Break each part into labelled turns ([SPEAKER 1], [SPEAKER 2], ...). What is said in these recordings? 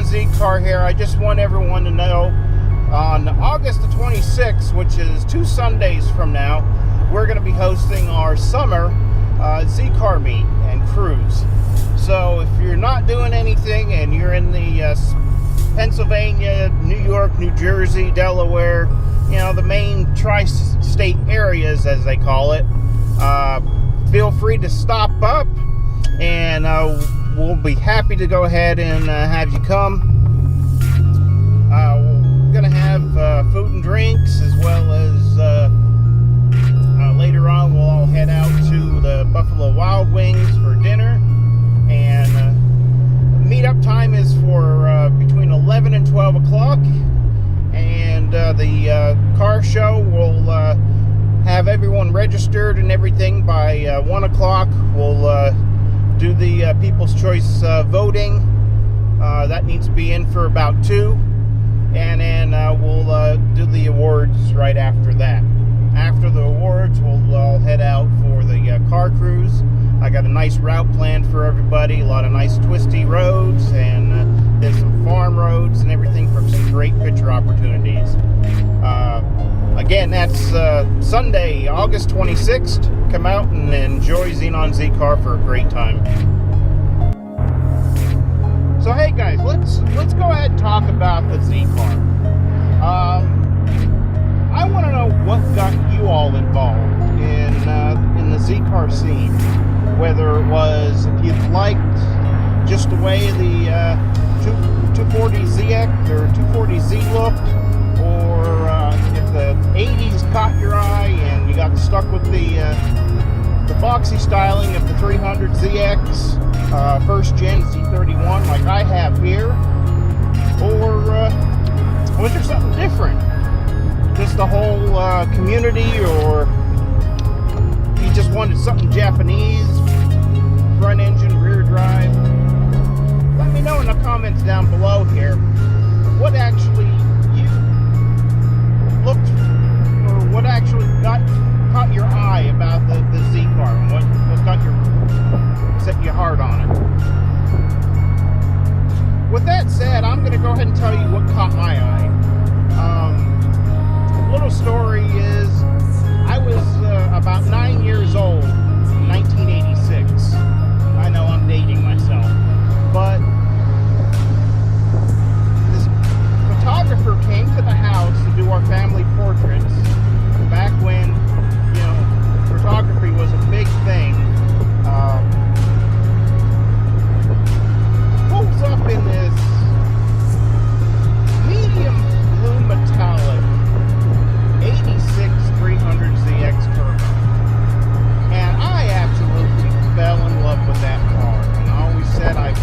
[SPEAKER 1] XenonZcar here. I just want everyone to know on August the 26th, which is 2 Sundays from now, we're going to be hosting our summer Z-Car meet and cruise. So if you're not doing anything and you're in the Pennsylvania, New York, New Jersey, Delaware, you know, the main tri-state areas as they call it, feel free to stop up and we'll be happy to go ahead and have you come. We're going to have food and drinks, as well as later on we'll all head out to the Buffalo Wild Wings for dinner. And meetup time is for between 11 and 12 o'clock. And the car show will have everyone registered and everything by 1 o'clock. We'll do the People's Choice voting. That needs to be in for about 2. And then we'll do the awards right after that. After the awards, we'll all head out for the car cruise. I got a nice route planned for everybody. A lot of nice twisty roads, and there's some farm roads and everything for some great picture opportunities. Again, that's Sunday, August 26th. Come out and enjoy XenonZcar for a great time. So hey guys, let's go ahead and talk about the Z-Car. I want to know what got you all involved in the Z-Car scene. Whether it was if you liked just the way the 240ZX or 240Z looked, or if the 80s caught your eye and you got stuck with the boxy styling of the 300ZX, first gen Z31 like I have here, or was there something different? Just the whole community, or you just wanted something Japanese, front engine, rear drive? Let me know in the comments down below here what actually you looked, or what actually caught your eye about the Z-Car, and what got set your heart on it. With that said, I'm going to go ahead and tell you what caught my eye. Little story is, I was about 9 years old in 1986. I know I'm dating myself, but this photographer came to the house to do our family portraits back when, you know, photography was a big thing. Pulls up in this medium blue metallic 86 300ZX Turbo, and I absolutely fell in love with that car, and I always said I'd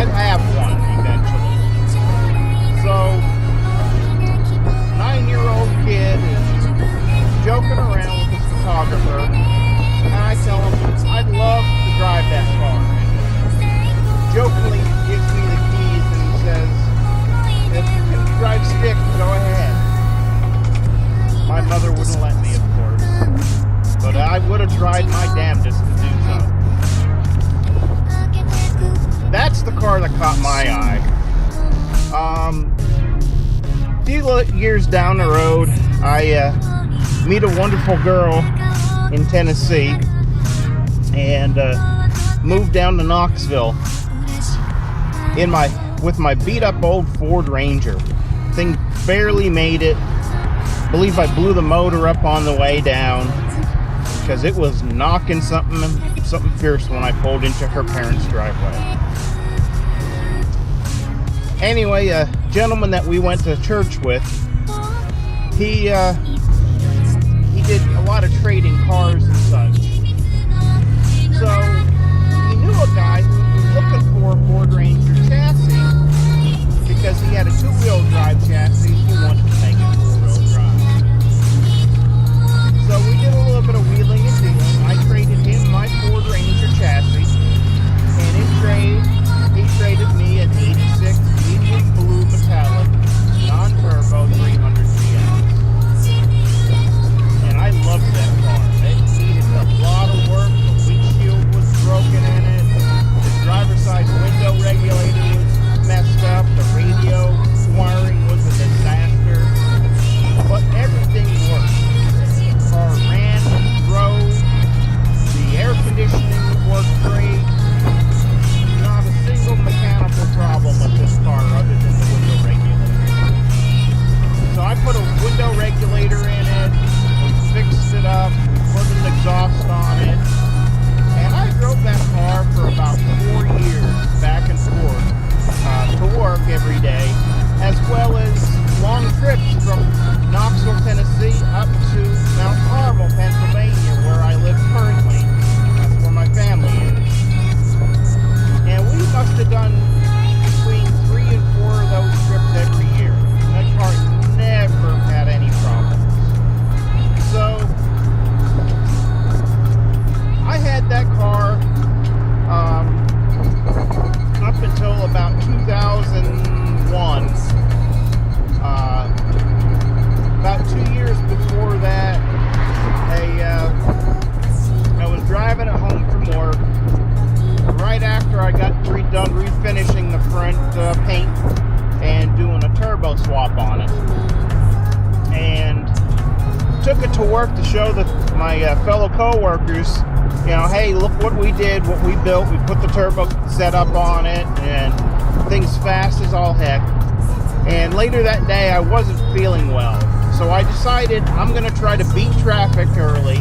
[SPEAKER 1] have one eventually. So 9-year-old kid is joking around with his photographer, and I tell him I'd love to drive that car, and jokingly gives me the keys and he says, if you can drive stick, go ahead. My mother wouldn't let me, of course, but I would have tried my damnedest to do so. That's the car that caught my eye. A few years down the road, I meet a wonderful girl in Tennessee and moved down to Knoxville with my beat up old Ford Ranger. Thing barely made it. I believe I blew the motor up on the way down because it was knocking something fierce when I pulled into her parents' driveway. Anyway, a gentleman that we went to church with, he did a lot of trading cars and such. So he knew a guy who was looking for a Ford Ranger chassis because he had a 2-wheel drive chassis. He wanted to make it 4-wheel drive. So we did a little bit of wheeling and dealing. I traded him my Ford Ranger chassis, and in trade, he traded me an 86 medium blue metallic non-turbo 300ZX. And I loved that car. It needed a lot of work. The windshield was broken in it. The took it to work to show my fellow co-workers, you know, hey, look what we did, what we built. We put the turbo setup on it, and things fast as all heck. And later that day, I wasn't feeling well, so I decided I'm going to try to beat traffic early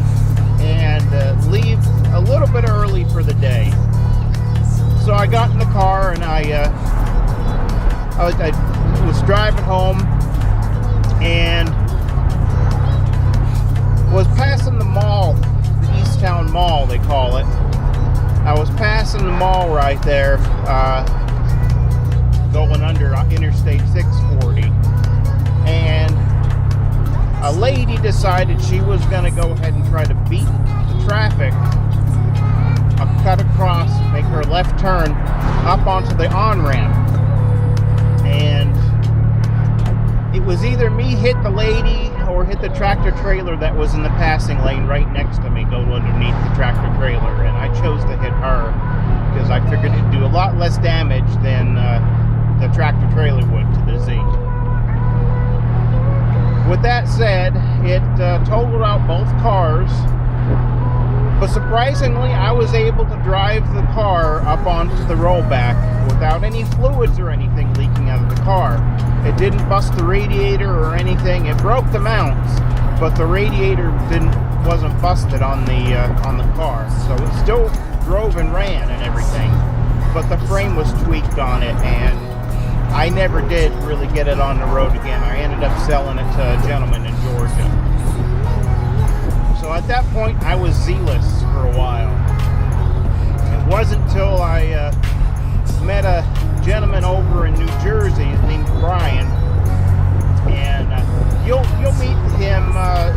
[SPEAKER 1] and leave a little bit early for the day. So I got in the car and I was driving home and was passing the mall, the Easttown Mall they call it. I was passing the mall right there, going under Interstate 640, and a lady decided she was going to go ahead and try to beat the traffic, cut across, make her left turn up onto the on-ramp. And it was either me hit the lady or hit the tractor trailer that was in the passing lane right next to me, go underneath the tractor trailer, and I chose to hit her because I figured it'd do a lot less damage than the tractor trailer would to the Z. With that said, it totaled out both cars, but surprisingly I was able to drive the car up onto the rollback without any fluids or anything leaking out of the car. It didn't bust the radiator or anything. It broke the mounts, but the radiator wasn't busted on the car, so it still drove and ran and everything, but the frame was tweaked on it, and I never did really get it on the road again. I ended up selling it to a gentleman in Georgia. So at that point, I was Z-less for a while. It wasn't until I met a gentleman over in New Jersey named Brian, and you'll meet him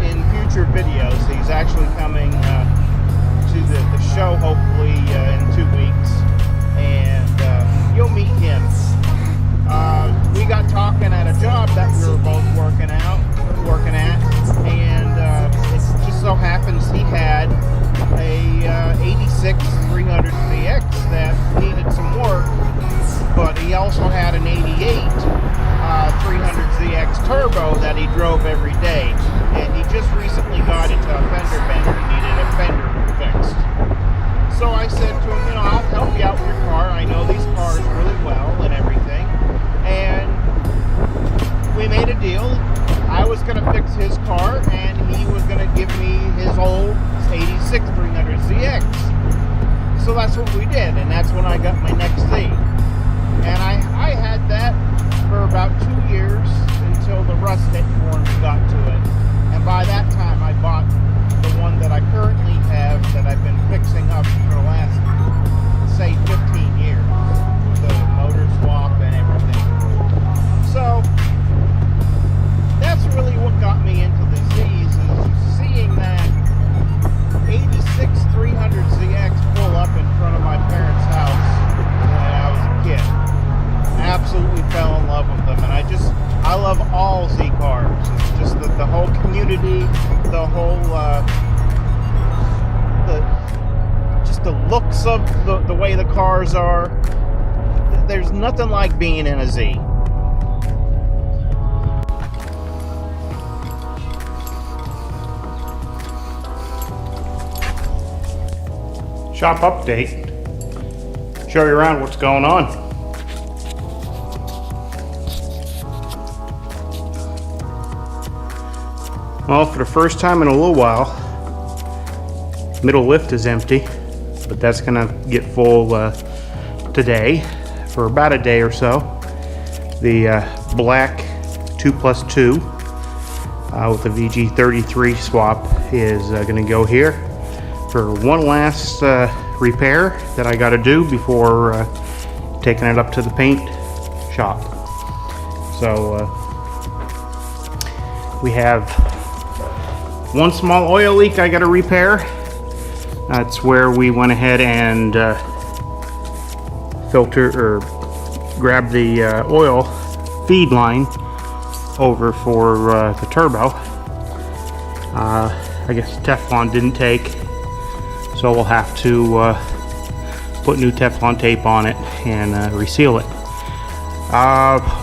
[SPEAKER 1] in future videos. He's actually coming to the show hopefully in 2 weeks, and you'll meet him. We got talking at a job that we were both working at, and it just so happens he had a 86 300ZX that needed some work, but he also had an 88 300ZX turbo that he drove every day, and he just recently got into a fender bender. He needed a fender fixed. So I said to him, you know, I'll help you out with your car. I know these cars really well and everything. And we made a deal. I was going to fix his car, and he was going to give me his old 86 300ZX. So that's what we did, and that's when I got my next Z. And I had that for about 2 years until the rust forms got to it. And by that time, I bought the one that I currently have that I've been fixing up for the last, say, 15 years. The motor swap and everything. So that's really what got me into the Z's, is seeing that 86 300ZX pull up in front of my parents' house when I was a kid. I absolutely fell in love with them, and I love all Z cars. It's just the whole community, the whole the looks of the way the cars are. There's nothing like being in a Z. Shop update. Show you around what's going on. Well, for the first time in a little while, middle lift is empty, but that's gonna get full today for about a day or so. The black 2+2 with the VG33 swap is gonna go here for one last repair that I got to do before taking it up to the paint shop. So we have one small oil leak I got to repair. That's where we went ahead and grab the oil feed line over for the turbo. I guess Teflon didn't take, so we'll have to put new Teflon tape on it and reseal it.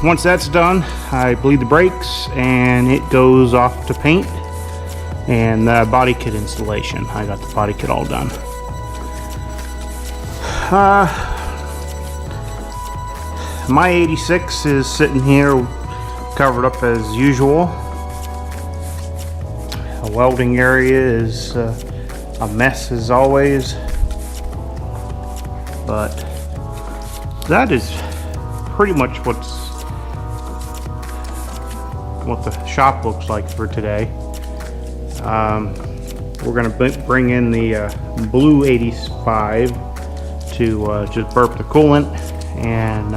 [SPEAKER 1] Once that's done, I bleed the brakes and it goes off to paint. and body kit installation. I got the body kit all done. My 86 is sitting here covered up as usual. The welding area is a mess as always, but that is pretty much what the shop looks like for today. We're going to bring in the blue 85 to just burp the coolant and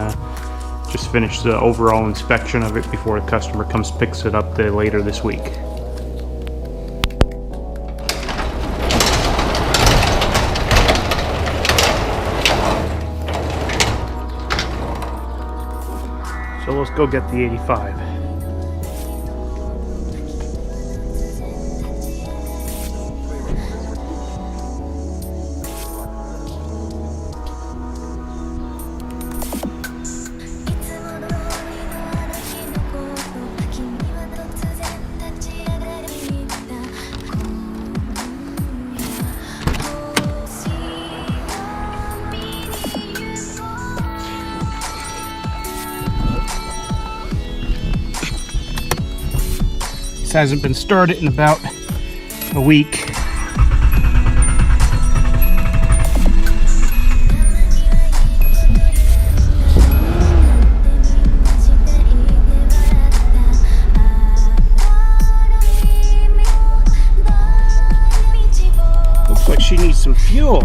[SPEAKER 1] just finish the overall inspection of it before the customer comes picks it up later this week. So let's go get the 85. This hasn't been started in about a week. Looks like she needs some fuel.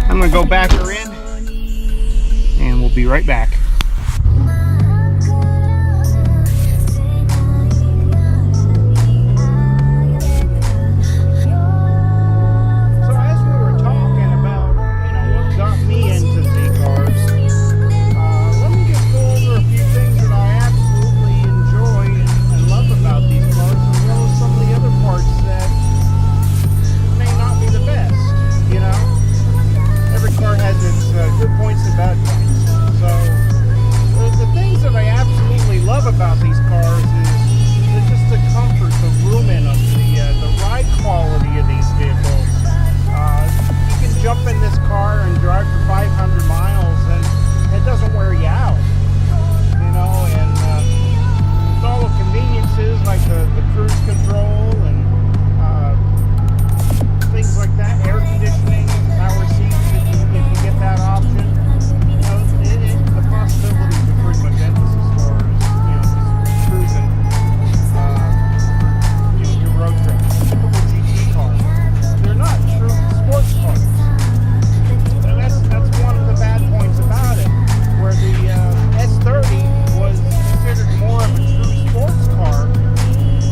[SPEAKER 1] I'm gonna go back her in and we'll be right back. About these cars is just the comfort, the room in them, the ride quality of these vehicles. You can jump in this car and drive for 500 miles and it doesn't wear you out, you know, and it's all the conveniences like the cruise control and things like that, air conditioning, power seats if you get that option. You know, the possibilities are pretty much endless as far as cruising, your road trip. Typical GT cars. They're not true sports cars. And that's one of the bad points about it. Where the S30 was considered more of a true sports car,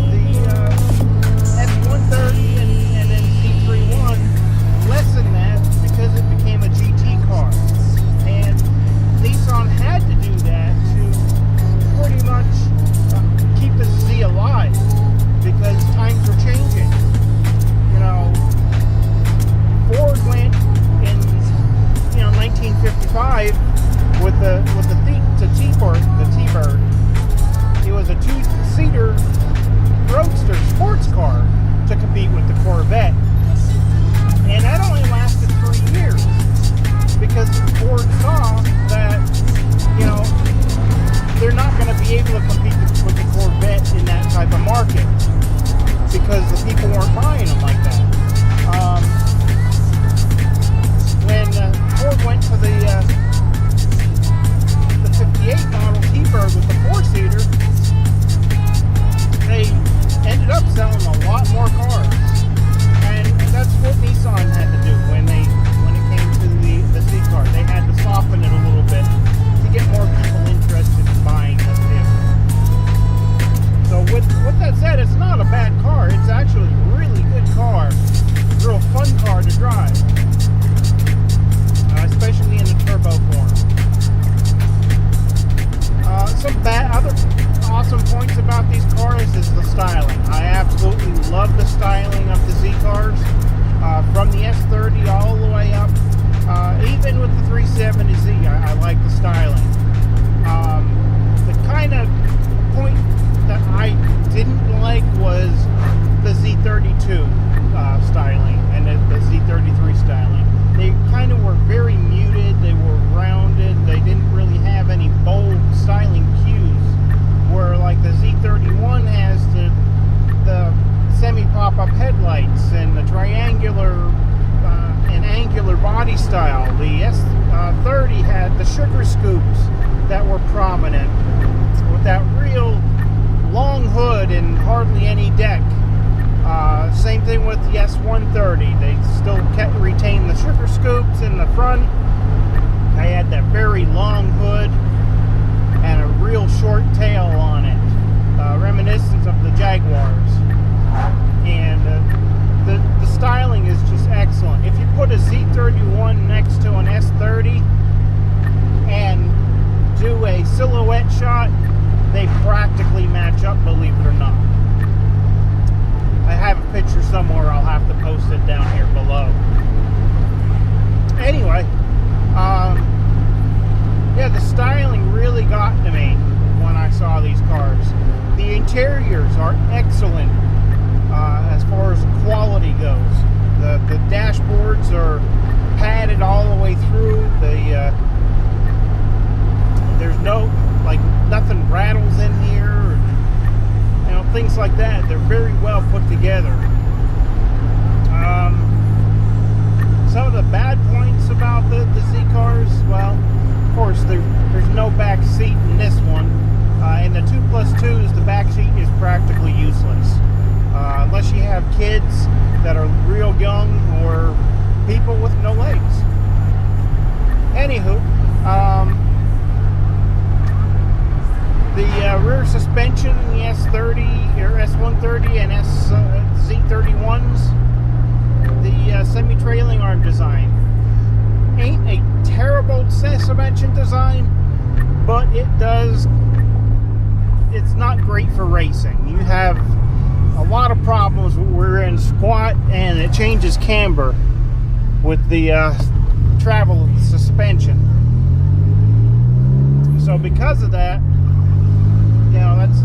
[SPEAKER 1] the S130 and then C31 less than that because it became a GT car. And Nissan had to do that to pretty much keep the Z alive because times are changing. You know, Ford went in 1955 with the T-Bird. It was a two-seater roadster sports car to compete with the Corvette, and that only lasted 3 years because Ford saw that they're not going to be able to compete with the Corvette in that type of market because the people weren't buying them like that. When Ford went to the 58 model T-Bird with the four-seater, they ended up selling a lot more cars, and that's what Nissan had to do when it came to the Z-Car. They had to soften it a little bit to get more people interested in buying this vehicle. So with that said, it's not a bad car. It's actually a really good car. Real fun car to drive, especially in the turbo form. Some other awesome points about these cars is the styling. I absolutely love the styling of the Z cars. from the S30 all the way up. Even with the 370Z, I like the styling. The kind of point that I didn't like was the Z32 styling and the Z33 styling. They kind of were very muted, they were rounded, they didn't really have any bold styling cues, where like the Z31 has the semi-pop-up headlights and the triangular and angular body style. The S30 had the sugar scoops that were prominent with that real long hood and hardly any deck. Same thing with the S130. They still retained the sugar scoops in the front. They had that very long hood and a real short tail on it, reminiscent of the Jaguars. And the styling is just excellent. If you put a Z31 next to an S30 and do a silhouette shot, they practically match up, believe it or not. I have a picture somewhere. I'll have to post it down here below. Anyway, yeah, the styling really got to me when I saw these cars. The interiors are excellent as far as quality goes. The dashboards are padded all the way through. There's no, like, nothing rattles in here. Things like that. They're very well put together. Some of the bad points about the Z cars, well, of course, there's no back seat in this one. In the 2+2s, the back seat is practically useless. Unless you have kids that are real young or people with no legs. Anywho, the rear suspension in the S30 or S130 and Z31s, the semi-trailing arm design ain't a terrible suspension design, but it's not great for racing. You have a lot of problems when we're in squat and it changes camber with the travel suspension. So because of that,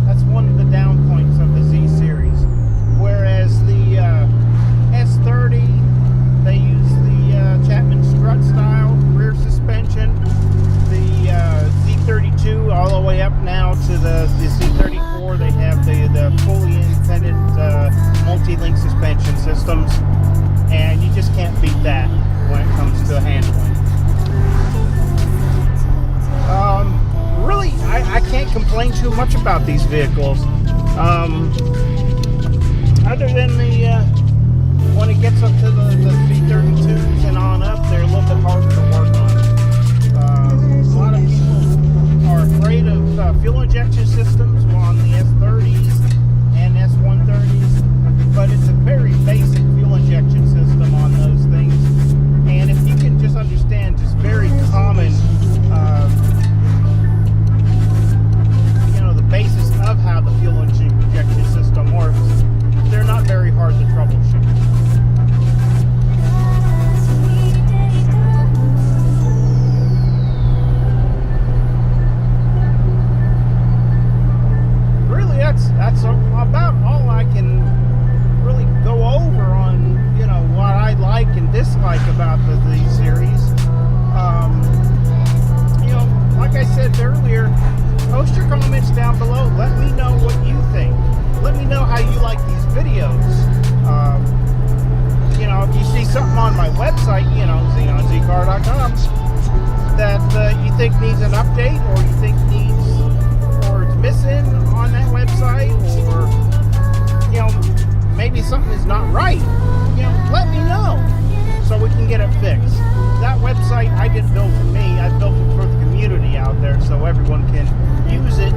[SPEAKER 1] that's one of the down points of the Z series. Whereas the S30, they use the Chapman strut style rear suspension. The Z32 all the way up now to the Z34, they have the fully independent multi-link suspension systems, and you just can't beat that when it comes to handling. Really, I can't complain too much about these vehicles. Other than when it gets up to the Z32s and on up, they're a little bit harder to work on. A lot of people are afraid of fuel injection systems on the S30s and S130s, but it's a very basic fuel injection system on those things. And if you can just understand just very common basis of how the fuel injection system works, they're not very hard to troubleshoot. Really, that's about all I can really go over on, what I like and dislike about the Z series. Like I said earlier, post your comments down below. Let me know what you think. Let me know how you like these videos. If you see something on my website, XenonZcar.com, that you think needs an update, or you think or it's missing on that website, or maybe something is not right, let me know so we can get it fixed. That website I didn't build for me. I built it for the community out there so everyone can use it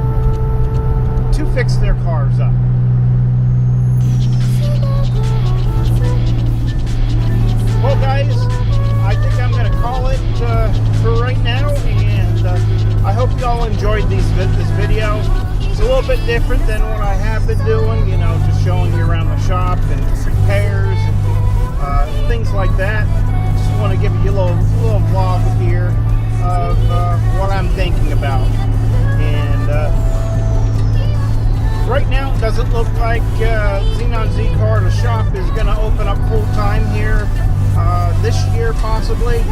[SPEAKER 1] to fix their cars up. Well, guys, I think I'm going to call it for right now, and I hope you all enjoyed this video. It's a little bit different than what I have been doing. like XenonZcar, the shop, is going to open up full time here this year, possibly.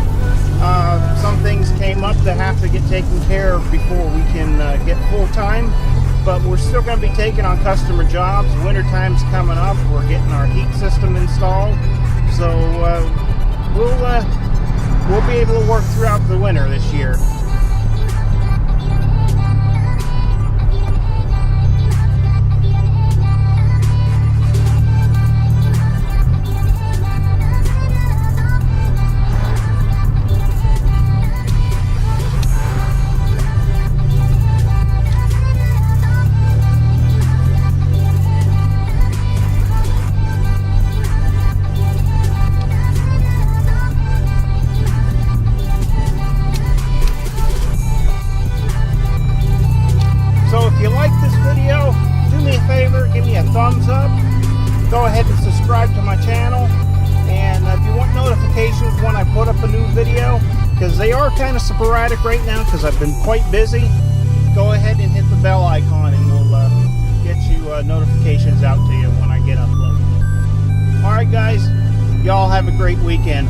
[SPEAKER 1] Some things came up that have to get taken care of before we can get full time. But we're still going to be taking on customer jobs. Wintertime's coming up. We're getting our heat system installed. So we'll be able to work throughout the winter this year. If you like this video, do me a favor, give me a thumbs up. Go ahead and subscribe to my channel. And if you want notifications when I put up a new video, because they are kind of sporadic right now because I've been quite busy, go ahead and hit the bell icon and we'll get you notifications out to you when I get uploaded. Alright guys, y'all have a great weekend.